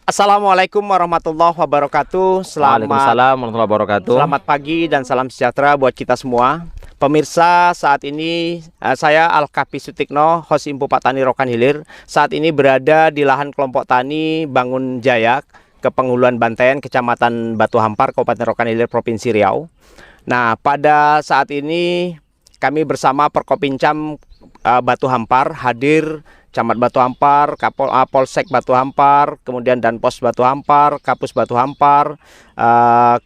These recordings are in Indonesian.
Assalamualaikum warahmatullahi wabarakatuh. Waalaikumsalam warahmatullahi wabarakatuh. Selamat pagi dan salam sejahtera buat kita semua. Pemirsa, saat ini saya Alkapi Sutikno, host Info Pak Tani Rokan Hilir. Saat ini berada di lahan kelompok tani Bangun Jaya, Kepenghuluan Bantayan, Kecamatan Batu Hampar, Kabupaten Rokan Hilir, Provinsi Riau. Nah, pada saat ini kami bersama Perkopincam Batu Hampar hadir. Camat Batu Hampar, Polsek Batu Hampar, kemudian Danpos Batu Hampar, Kapus Batu Hampar,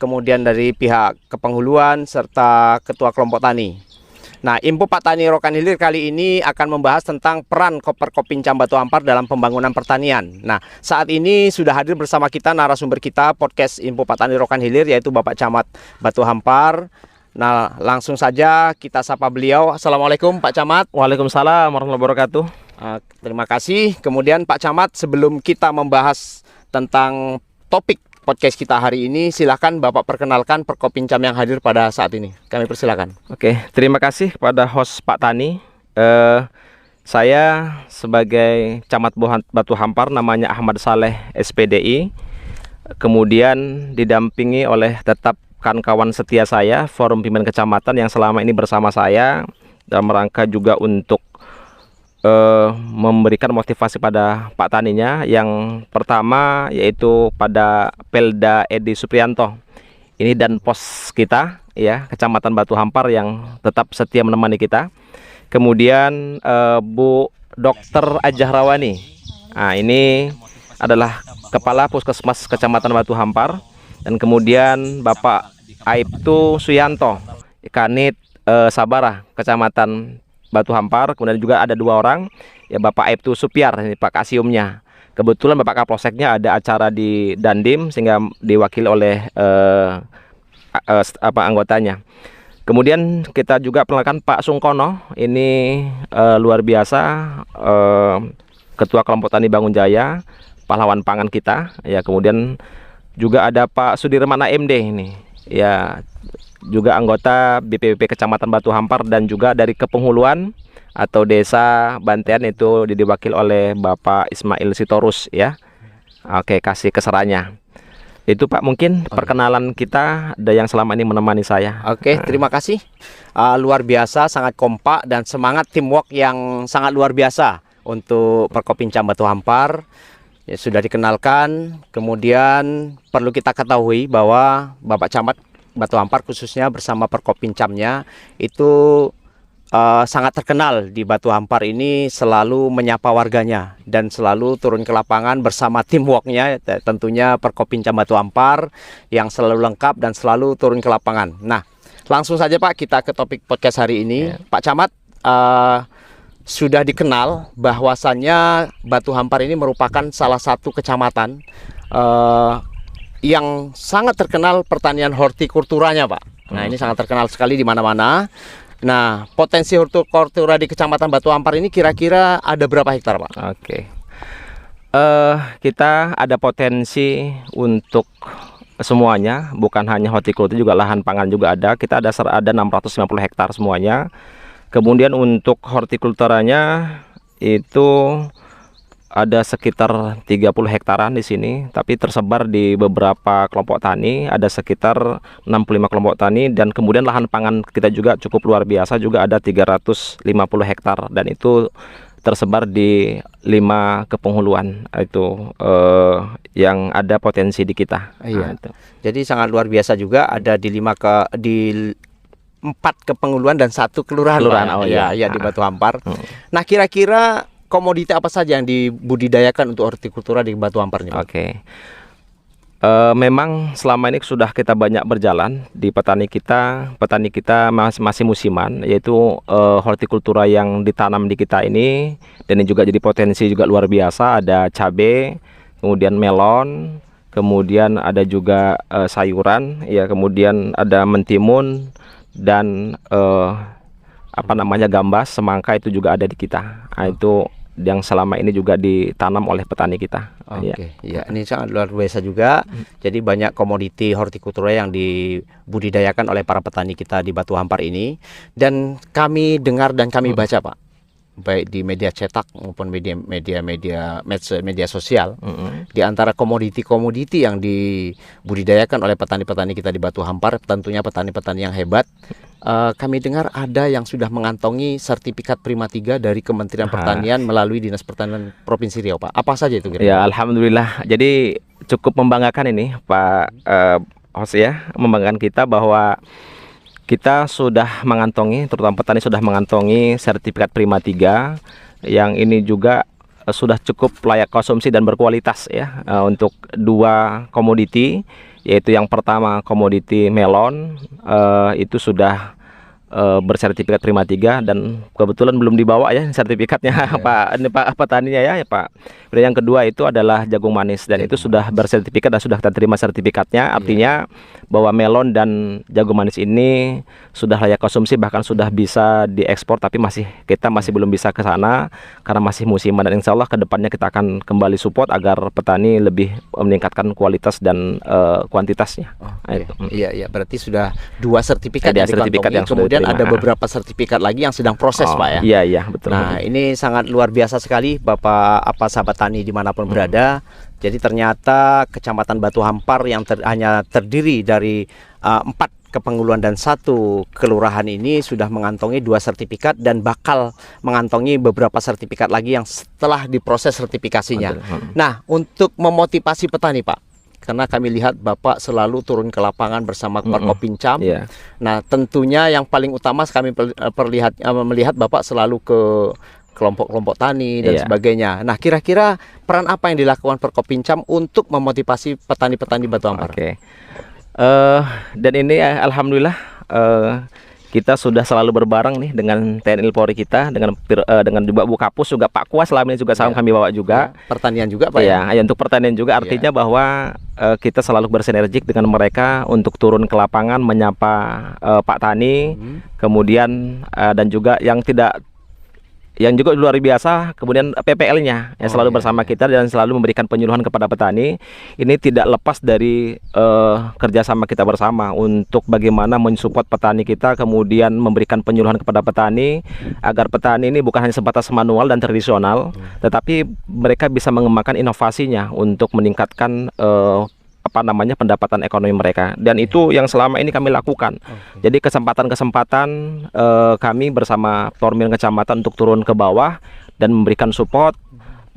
kemudian dari pihak kepenghuluan serta Ketua Kelompok Tani. Nah, Info Pak Tani Rokan Hilir kali ini akan membahas tentang peran Perkopincam Batu Hampar dalam pembangunan pertanian. Nah, saat ini sudah hadir bersama kita narasumber kita podcast Info Pak Tani Rokan Hilir, yaitu Bapak Camat Batu Hampar. Nah, langsung saja kita sapa beliau. Assalamualaikum Pak Camat. Waalaikumsalam warahmatullahi wabarakatuh. Terima kasih. Kemudian Pak Camat, sebelum kita membahas tentang topik podcast kita hari ini, silakan Bapak perkenalkan Perkopincam yang hadir pada saat ini. Kami persilakan. Oke, terima kasih kepada host Pak Tani. Saya sebagai Camat Batu Hampar, namanya Ahmad Saleh SPDI. Kemudian didampingi oleh tetap kawan setia saya, Forum Pimpinan Kecamatan yang selama ini bersama saya dalam rangka juga untuk memberikan motivasi pada Pak Taninya. Yang pertama yaitu pada Pelda Edi Suprianto, ini dan pos kita ya, Kecamatan Batu Hampar yang tetap setia menemani kita. Kemudian Bu Dr. Ajah Rawani, nah ini adalah Kepala Puskesmas Kecamatan Batu Hampar. Dan kemudian Bapak Aibtu Suyanto, Kanit Sabara, Kecamatan Batu Hampar. Kemudian juga ada dua orang, ya, Bapak Aibtu Supiar, ini Pak Kasiumnya. Kebetulan Bapak Kapolseknya ada acara di Dandim sehingga diwakili oleh anggotanya. Kemudian kita juga perkenalkan Pak Sungkono, ini luar biasa, Ketua Kelompok Tani Bangun Jaya, pahlawan pangan kita ya. Kemudian juga ada Pak Sudirman AMD, ini ya, juga anggota BPPP Kecamatan Batu Hampar, dan juga dari kepenghuluan atau desa Bantayan itu diwakil oleh Bapak Ismail Sitorus ya. Oke, kasih keserannya. Itu Pak, mungkin perkenalan kita ada yang selama ini menemani saya. Oke, terima kasih. Luar biasa, sangat kompak dan semangat teamwork yang sangat luar biasa untuk Perkopincam Batu Hampar. Ya, sudah dikenalkan. Kemudian perlu kita ketahui bahwa Bapak Camat Batu Hampar khususnya bersama Perkopincamnya itu sangat terkenal di Batu Hampar ini, selalu menyapa warganya dan selalu turun ke lapangan bersama teamworknya, tentunya Perkopincam Batu Hampar yang selalu lengkap dan selalu turun ke lapangan. Nah, langsung saja Pak, kita ke topik podcast hari ini. Pak Camat, sudah dikenal bahwasannya Batu Hampar ini merupakan salah satu kecamatan yang sangat terkenal pertanian hortikulturanya, Pak. Nah, ini sangat terkenal sekali di mana-mana. Nah, potensi hortikultura di Kecamatan Batu Hampar ini kira-kira ada berapa hektar, Pak? Oke. Kita ada potensi untuk semuanya, bukan hanya hortikultur, juga lahan pangan juga ada. Kita ada 650 hektar semuanya. Kemudian untuk hortikulturanya itu ada sekitar 30 hektaran di sini, tapi tersebar di beberapa kelompok tani, ada sekitar 65 kelompok tani. Dan kemudian lahan pangan kita juga cukup luar biasa, juga ada 350 hektar, dan itu tersebar di 5 kepenghuluan itu yang ada potensi di kita. Iya. Nah, jadi sangat luar biasa juga, ada di 4 kepenghuluan dan 1 kelurahan. Oh ya, di Batu Hampar. Nah, kira-kira komoditi apa saja yang dibudidayakan untuk hortikultura di Batu Hampar ini? Oke. Memang selama ini sudah kita banyak berjalan di petani kita masih musiman, yaitu hortikultura yang ditanam di kita ini, dan ini juga jadi potensi juga luar biasa. Ada cabai, kemudian melon, kemudian ada juga sayuran, ya, kemudian ada mentimun dan gambas, semangka, itu juga ada di kita. Nah, itu yang selama ini juga ditanam oleh petani kita. Oke, ya, ini sangat luar biasa juga. Jadi banyak komoditi hortikultura yang dibudidayakan oleh para petani kita di Batu Hampar ini. Dan kami dengar dan kami baca, Pak, baik di media cetak maupun media sosial, di antara komoditi-komoditi yang dibudidayakan oleh petani-petani kita di Batu Hampar, tentunya petani-petani yang hebat. Kami dengar ada yang sudah mengantongi sertifikat Prima 3 dari Kementerian Pertanian melalui Dinas Pertanian Provinsi Riau, Pak. Apa saja itu kira-kira? Ya, alhamdulillah. Jadi cukup membanggakan ini, Pak host ya, membanggakan kita bahwa kita sudah mengantongi, terutama petani sudah mengantongi sertifikat Prima 3 yang ini juga sudah cukup layak konsumsi dan berkualitas ya, untuk 2 komoditi, yaitu yang pertama komoditi melon, itu sudah bersertifikat Prima 3 dan kebetulan belum dibawa ya sertifikatnya Pak, ini Pak petaninya ya Pak. Kemudian yang kedua itu adalah jagung manis dan itu sudah bersertifikat dan sudah kita terima sertifikatnya, artinya bahwa melon dan jagung manis ini sudah layak konsumsi, bahkan sudah bisa diekspor, tapi kita masih belum bisa ke sana karena masih musiman, dan insya Allah kedepannya kita akan kembali support agar petani lebih meningkatkan kualitas dan kuantitasnya. Iya, berarti sudah 2 sertifikat yang sertifikat yang kemudian ada beberapa sertifikat lagi yang sedang proses, Pak ya. Iya, betul. Nah, ini sangat luar biasa sekali Bapak sahabat tani dimanapun berada. Jadi ternyata Kecamatan Batu Hampar yang hanya terdiri dari 4 kepenguluan dan 1 kelurahan ini sudah mengantongi 2 sertifikat dan bakal mengantongi beberapa sertifikat lagi yang setelah diproses sertifikasinya. Nah, untuk memotivasi petani, Pak, karena kami lihat Bapak selalu turun ke lapangan bersama Perkopincam. Nah, tentunya yang paling utama kami melihat Bapak selalu ke kelompok-kelompok tani dan sebagainya. Nah, kira-kira peran apa yang dilakukan Perkopincam untuk memotivasi petani-petani Batu Hampar? Dan ini alhamdulillah kita sudah selalu berbareng nih dengan TNI Polri kita, dengan Bu Kapus juga, Pak Kuas selama ini juga selalu kami bawa juga. Pertanian juga, Pak ya? Untuk pertanian juga, artinya bahwa kita selalu bersinergik dengan mereka untuk turun ke lapangan menyapa Pak Tani, kemudian dan juga yang juga luar biasa, kemudian PPL-nya yang selalu bersama kita dan selalu memberikan penyuluhan kepada petani. Ini tidak lepas dari kerjasama kita bersama untuk bagaimana mensupport petani kita, kemudian memberikan penyuluhan kepada petani agar petani ini bukan hanya sebatas manual dan tradisional, tetapi mereka bisa mengembangkan inovasinya untuk meningkatkan pendapatan ekonomi mereka, dan itu yang selama ini kami lakukan. Jadi kesempatan-kesempatan kami bersama Formil Kecamatan untuk turun ke bawah dan memberikan support,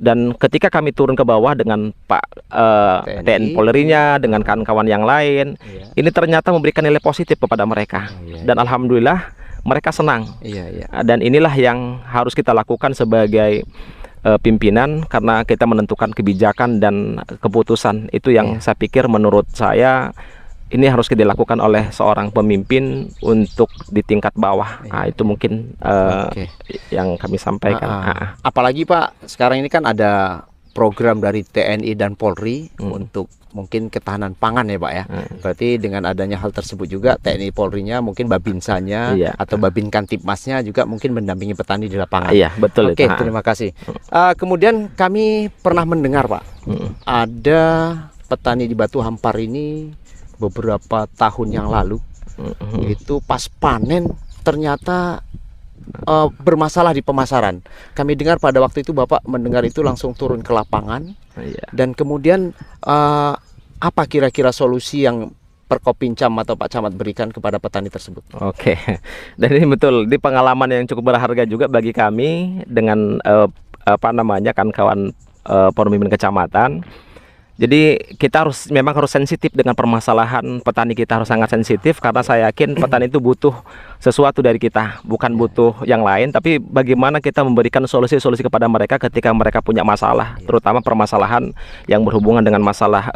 dan ketika kami turun ke bawah dengan Pak TNI Polri-nya, dengan kawan-kawan yang lain, ini ternyata memberikan nilai positif kepada mereka, dan alhamdulillah mereka senang. Dan inilah yang harus kita lakukan sebagai pimpinan, karena kita menentukan kebijakan dan keputusan itu yang saya pikir menurut saya ini harus dilakukan oleh seorang pemimpin untuk di tingkat bawah. Itu mungkin yang kami sampaikan. Apalagi Pak, sekarang ini kan ada program dari TNI dan Polri untuk mungkin ketahanan pangan ya Pak ya. Berarti dengan adanya hal tersebut juga TNI Polri-nya, mungkin Babinsanya atau Babin Kantipmasnya juga mungkin mendampingi petani di lapangan. Iya, betul. Oke, terima kasih. Kemudian kami pernah mendengar Pak, ada petani di Batu Hampar ini beberapa tahun yang lalu, itu pas panen ternyata bermasalah di pemasaran. Kami dengar pada waktu itu Bapak mendengar itu langsung turun ke lapangan, dan kemudian apa kira-kira solusi yang Perkopincam atau Pak Camat berikan kepada petani tersebut? Dan ini betul di pengalaman yang cukup berharga juga bagi kami dengan kawan-kawan pemimpin kecamatan. Jadi kita memang harus sensitif dengan permasalahan petani kita, harus sangat sensitif, karena saya yakin petani itu butuh sesuatu dari kita, bukan butuh yang lain, tapi bagaimana kita memberikan solusi-solusi kepada mereka ketika mereka punya masalah, terutama permasalahan yang berhubungan dengan masalah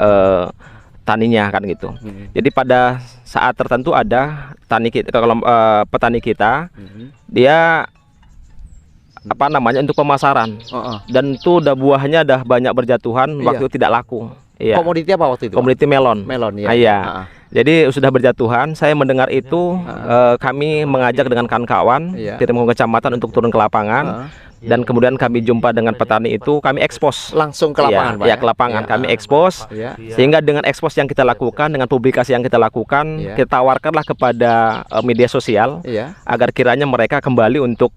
taninya kan gitu. Jadi pada saat tertentu ada petani kita, dia untuk pemasaran, dan itu buahnya udah banyak berjatuhan, waktu tidak laku. Iya. Komoditi apa waktu itu? Komoditi melon. Melon ya. Iya. Jadi sudah berjatuhan, saya mendengar itu kami mengajak dengan kawan-kawan Iya. tim kecamatan untuk turun ke lapangan dan kemudian kami jumpa dengan petani itu, kami ekspos Langsung ke lapangan, Pak. ya, ke lapangan kami ekspos sehingga dengan ekspos yang kita lakukan, dengan publikasi yang kita lakukan, kita tawarkanlah kepada media sosial agar kiranya mereka kembali untuk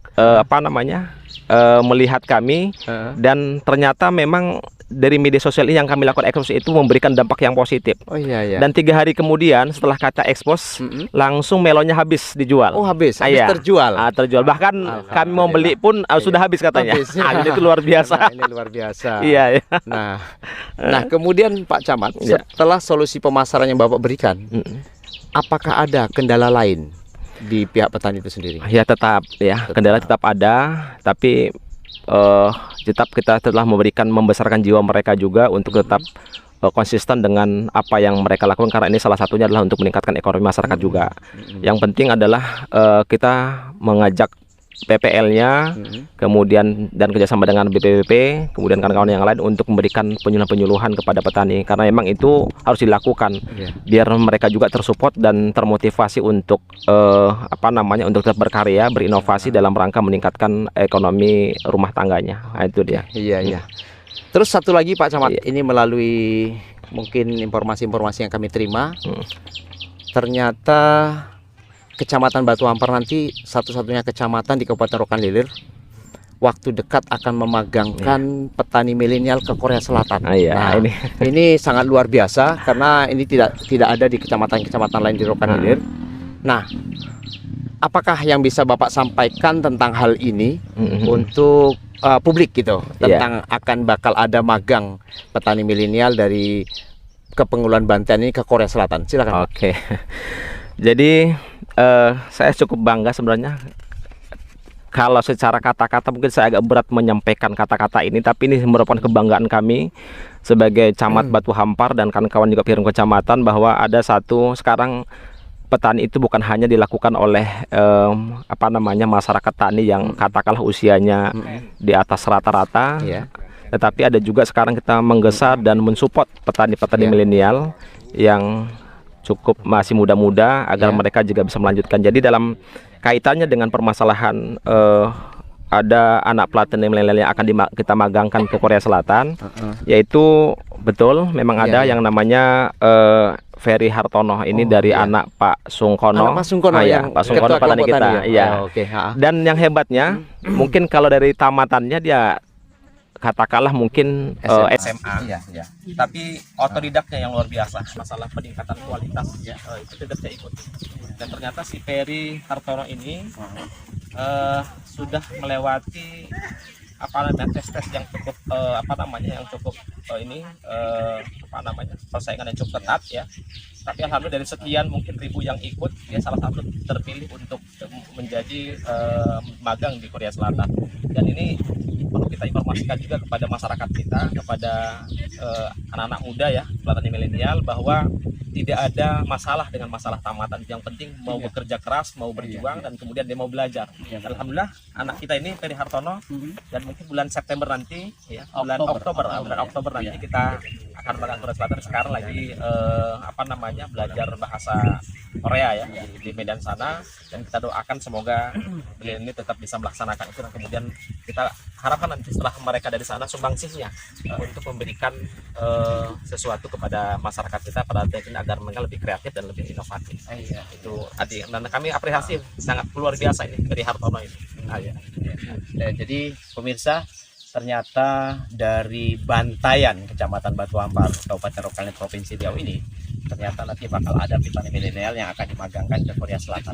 melihat kami dan ternyata memang dari media sosial ini yang kami lakukan ekspos itu memberikan dampak yang positif. Dan 3 hari kemudian setelah kata ekspos langsung melonnya habis dijual. Oh, habis terjual. Terjual. Bahkan kami mau beli pun sudah habis katanya. Jadi itu luar biasa. Nah, ini luar biasa. Iya. Nah, kemudian Pak Camat, setelah solusi pemasaran yang Bapak berikan, apakah ada kendala lain di pihak petani itu sendiri? Ya tetap kendala tetap ada, tapi kita telah membesarkan jiwa mereka juga untuk tetap konsisten dengan apa yang mereka lakukan, karena ini salah satunya adalah untuk meningkatkan ekonomi masyarakat juga. Yang penting adalah kita mengajak PPL-nya, kemudian dan kerjasama dengan BPWP, kemudian kawan-kawan yang lain untuk memberikan penyuluhan-penyuluhan kepada petani, karena memang itu harus dilakukan biar mereka juga tersupport dan termotivasi untuk untuk tetap berkarya, berinovasi dalam rangka meningkatkan ekonomi rumah tangganya. Nah, itu dia. Iya. Terus satu lagi Pak Camat, ini melalui mungkin informasi-informasi yang kami terima, ternyata Kecamatan Batu Hampar nanti satu-satunya kecamatan di Kabupaten Rokan Hilir waktu dekat akan memagangkan petani milenial ke Korea Selatan. Ini sangat luar biasa karena ini tidak ada di kecamatan-kecamatan lain di Rokan Hilir. Nah, apakah yang bisa Bapak sampaikan tentang hal ini untuk publik gitu, tentang akan bakal ada magang petani milenial dari Kepenguluan Banten ini ke Korea Selatan? Silakan. Oke. Jadi saya cukup bangga sebenarnya. Kalau secara kata-kata mungkin saya agak berat menyampaikan kata-kata ini, tapi ini merupakan kebanggaan kami sebagai camat Batu Hampar dan kawan-kawan juga pihak kecamatan, bahwa ada satu sekarang petani itu bukan hanya dilakukan oleh masyarakat tani yang katakanlah usianya di atas rata-rata, tetapi ada juga sekarang kita menggesa dan mensupport petani-petani milenial yang cukup masih muda-muda agar mereka juga bisa melanjutkan. Jadi dalam kaitannya dengan permasalahan ada anak pelatihan milenial yang akan kita magangkan ke Korea Selatan, yaitu betul memang ada yang namanya Ferry Hartono ini dari anak Pak Sungkono. Pak Sungkono Pak Sungkono petani kita. Dan yang hebatnya mungkin kalau dari tamatannya dia katakanlah mungkin SMA, tapi otodidaknya yang luar biasa. Masalah peningkatan kualitas itu tidak saya ikuti. Dan ternyata si Ferry Hartono ini sudah melewati tes yang cukup persaingan yang cukup ketat ya. Tapi alhamdulillah dari sekian mungkin ribu yang ikut, dia salah satu terpilih untuk menjadi magang di Korea Selatan. Dan ini perlu kita informasikan juga kepada masyarakat kita, kepada anak-anak muda ya, petani milenial, bahwa tidak ada masalah dengan masalah tamatan. Yang penting mau bekerja keras, mau berjuang, dan kemudian dia mau belajar. Alhamdulillah anak kita ini Ferry Hartono, dan mungkin bulan September nanti bulan Oktober nanti kita akan magang Korea Selatan. Sekarang lagi belajar bahasa Korea ya di Medan sana, dan kita doakan semoga beliau ini tetap bisa melaksanakan itu, dan kemudian kita harapkan nanti setelah mereka dari sana sumbangsihnya untuk memberikan sesuatu kepada masyarakat kita pada saat ini agar mereka lebih kreatif dan lebih inovatif. Itu adik, dan kami apresiasi sangat luar biasa ini dari Hartono ini. Jadi pemirsa, ternyata dari Bantayan Kecamatan Batu Hampar Kabupaten Rokan Hilir Provinsi Riau ini ternyata nanti bakal ada petani milenial yang akan dimagangkan ke Korea Selatan.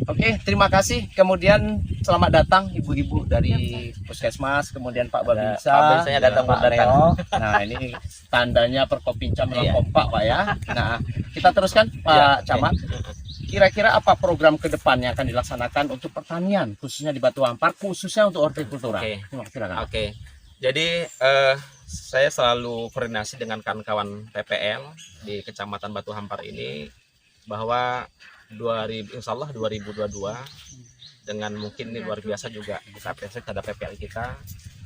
Oke, terima kasih. Kemudian selamat datang ibu-ibu dari Puskesmas, kemudian Pak Babinsa, datang Pak Reo. Nah, ini tandanya Perkopinca memang kompak Pak ya. Nah, kita teruskan Pak Camat. Kira-kira apa program ke depan yang akan dilaksanakan untuk pertanian, khususnya di Batu Hampar, khususnya untuk hortikultura? Oke. Jadi saya selalu koordinasi dengan kawan-kawan PPL di Kecamatan Batu Hampar ini, bahwa insya Allah 2022 dengan mungkin ini luar biasa juga kita apresiasi terhadap PPL kita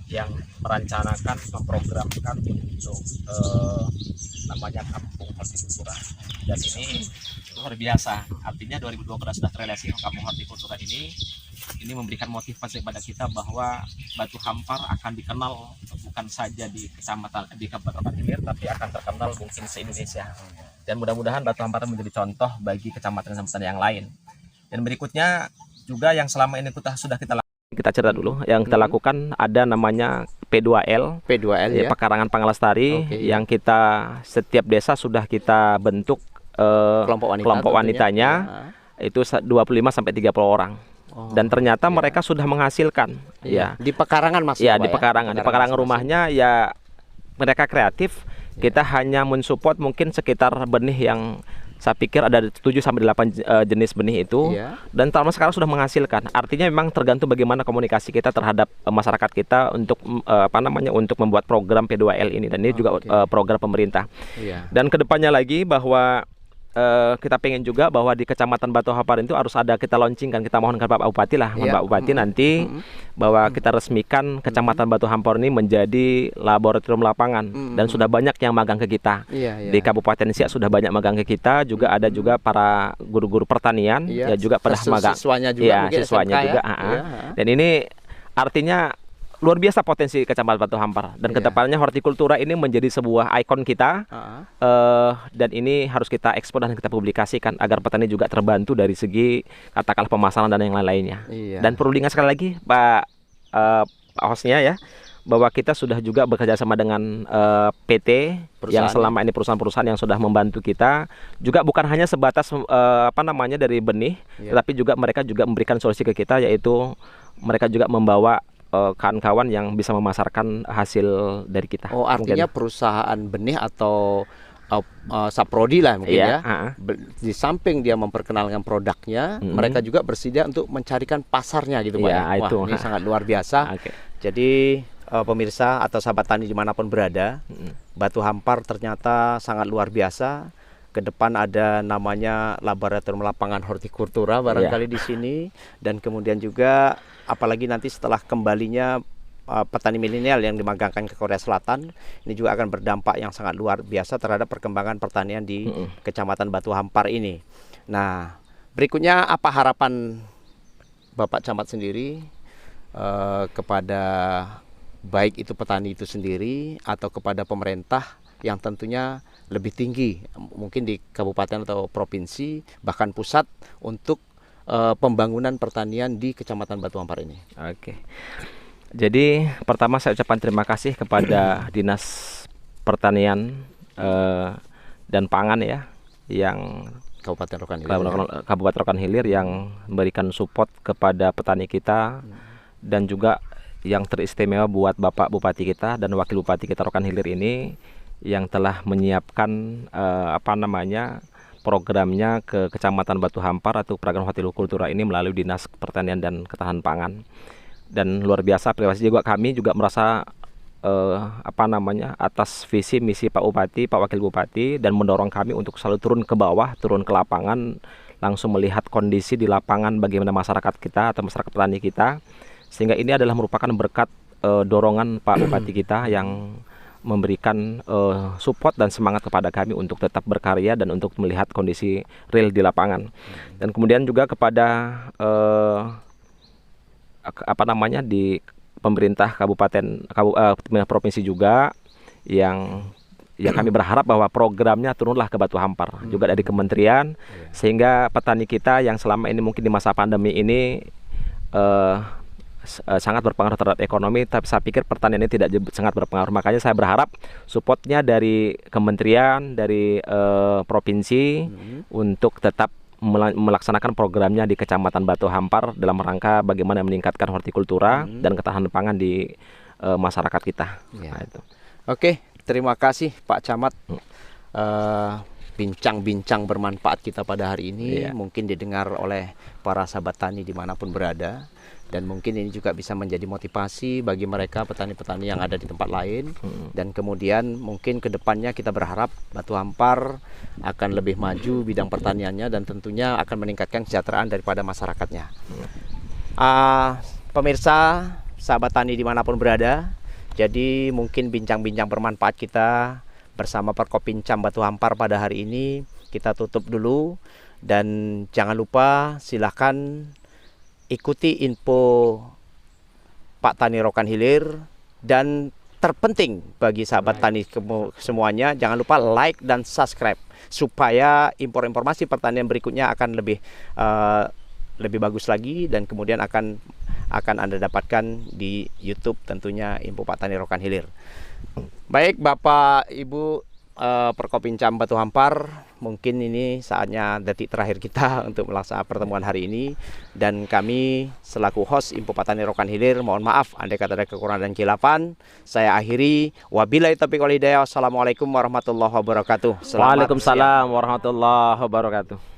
yang merencanakan, memprogramkan untuk namanya Kampung Hortikultura. Dan ini luar biasa. Artinya 2012 sudah terrealisasi Kampung Hortikultura ini memberikan motivasi kepada kita bahwa Batu Hampar akan dikenal bukan saja di kecamatan di Kabupaten Rokan Hilir, tapi akan terkenal mungkin se-Indonesia. Dan mudah-mudahan Batu Hampar menjadi contoh bagi kecamatan-kecamatan yang lain. Dan berikutnya juga yang selama ini sudah kita lakukan. Kita cerita dulu, yang kita lakukan ada namanya P2L, ya. Pekarangan Pangalastari, yang kita setiap desa sudah kita bentuk kelompok wanitanya, itu 25 sampai 30 orang. Dan ternyata mereka sudah menghasilkan, ya. Di pekarangan Mas. Ya, di pekarangan rumahnya ya mereka kreatif. Kita hanya mensupport mungkin sekitar benih yang saya pikir ada 7 sampai 8 jenis benih itu, dan terutama sekarang sudah menghasilkan. Artinya memang tergantung bagaimana komunikasi kita terhadap masyarakat kita untuk untuk membuat program P2L ini, dan ini juga program pemerintah. Dan kedepannya lagi bahwa kita pengen juga bahwa di Kecamatan Batu Hampar itu harus ada, kita launchingkan, kita mohon ke Pak Bupati lah, Pak Bupati nanti bahwa kita resmikan Kecamatan Batu Hampar ini menjadi laboratorium lapangan, dan sudah banyak yang magang ke kita. Di Kabupaten Siak sudah banyak magang ke kita, juga ada juga para guru-guru pertanian ya juga pada magang. Siswanya juga. Dan ini artinya luar biasa potensi Kecamatan Batu Hampar, dan kedepannya hortikultura ini menjadi sebuah ikon kita, dan ini harus kita ekspor dan kita publikasikan agar petani juga terbantu dari segi katakanlah pemasaran dan yang lain-lainnya. Dan perlu diingat sekali lagi Pak hostnya ya, bahwa kita sudah juga bekerja sama dengan PT yang selama ini perusahaan-perusahaan yang sudah membantu kita, juga bukan hanya sebatas dari benih, tetapi juga mereka juga memberikan solusi ke kita, yaitu mereka juga membawa kawan-kawan yang bisa memasarkan hasil dari kita. Oh, artinya perusahaan benih atau saprodi lah mungkin di samping dia memperkenalkan produknya, mereka juga bersedia untuk mencarikan pasarnya gitu Pak. Wah, ini sangat luar biasa. Jadi pemirsa atau sahabat tani dimanapun berada, Batu Hampar ternyata sangat luar biasa. Ke depan ada namanya laboratorium lapangan hortikultura barangkali di sini, dan kemudian juga apalagi nanti setelah kembalinya petani milenial yang dimagangkan ke Korea Selatan, ini juga akan berdampak yang sangat luar biasa terhadap perkembangan pertanian di Kecamatan Batu Hampar ini. Nah, berikutnya apa harapan Bapak Camat sendiri kepada baik itu petani itu sendiri atau kepada pemerintah yang tentunya lebih tinggi mungkin di kabupaten atau provinsi bahkan pusat untuk pembangunan pertanian di Kecamatan Batu Hampar ini? Jadi pertama saya ucapkan terima kasih kepada Dinas Pertanian dan Pangan ya, yang Kabupaten Rokan Hilir yang memberikan support kepada petani kita, dan juga yang teristimewa buat Bapak Bupati kita dan Wakil Bupati kita Rokan Hilir ini yang telah menyiapkan programnya ke Kecamatan Batu Hampar atau program hortikultura ini melalui Dinas Pertanian dan Ketahanan Pangan. Dan luar biasa privasi juga kami juga merasa atas visi misi Pak Bupati, Pak Wakil Bupati, dan mendorong kami untuk selalu turun ke bawah, turun ke lapangan, langsung melihat kondisi di lapangan bagaimana masyarakat kita atau masyarakat petani kita, sehingga ini adalah merupakan berkat dorongan Pak Bupati kita yang memberikan support dan semangat kepada kami untuk tetap berkarya dan untuk melihat kondisi real di lapangan. Dan kemudian juga kepada di pemerintah kabupaten provinsi juga yang kami berharap bahwa programnya turunlah ke Batu Hampar juga dari kementerian, sehingga petani kita yang selama ini mungkin di masa pandemi ini sangat berpengaruh terhadap ekonomi, tapi saya pikir pertanian ini tidak sangat berpengaruh. Makanya saya berharap supportnya dari kementerian, dari provinsi untuk tetap melaksanakan programnya di Kecamatan Batu Hampar dalam rangka bagaimana meningkatkan hortikultura dan ketahanan pangan di masyarakat kita. Nah, itu. Oke, terima kasih Pak Camat. Bincang-bincang bermanfaat kita pada hari ini mungkin didengar oleh para sahabat tani dimanapun berada. Dan mungkin ini juga bisa menjadi motivasi bagi mereka petani-petani yang ada di tempat lain. Dan kemudian mungkin ke depannya kita berharap Batu Hampar akan lebih maju bidang pertaniannya, dan tentunya akan meningkatkan kesejahteraan daripada masyarakatnya. Pemirsa, sahabat tani dimanapun berada, jadi mungkin bincang-bincang bermanfaat kita bersama Perkopincam Batu Hampar pada hari ini kita tutup dulu, dan jangan lupa silahkan ikuti info Pak Tani Rokan Hilir, dan terpenting bagi sahabat tani semuanya, jangan lupa like dan subscribe supaya informasi pertanian berikutnya akan lebih bagus lagi, dan kemudian akan Anda dapatkan di YouTube tentunya info Pak Tani Rokan Hilir. Baik Bapak Ibu Perkopincam Batu Hampar, mungkin ini saatnya detik terakhir kita untuk melaksanakan pertemuan hari ini, dan kami selaku host info Pak Tani Rokan Hilir mohon maaf andai kata ada kekurangan dan kilapan. Saya akhiri, wabillahi taufiq wal hidayah. Wassalamualaikum warahmatullahi wabarakatuh. Waalaikumsalam warahmatullahi wabarakatuh.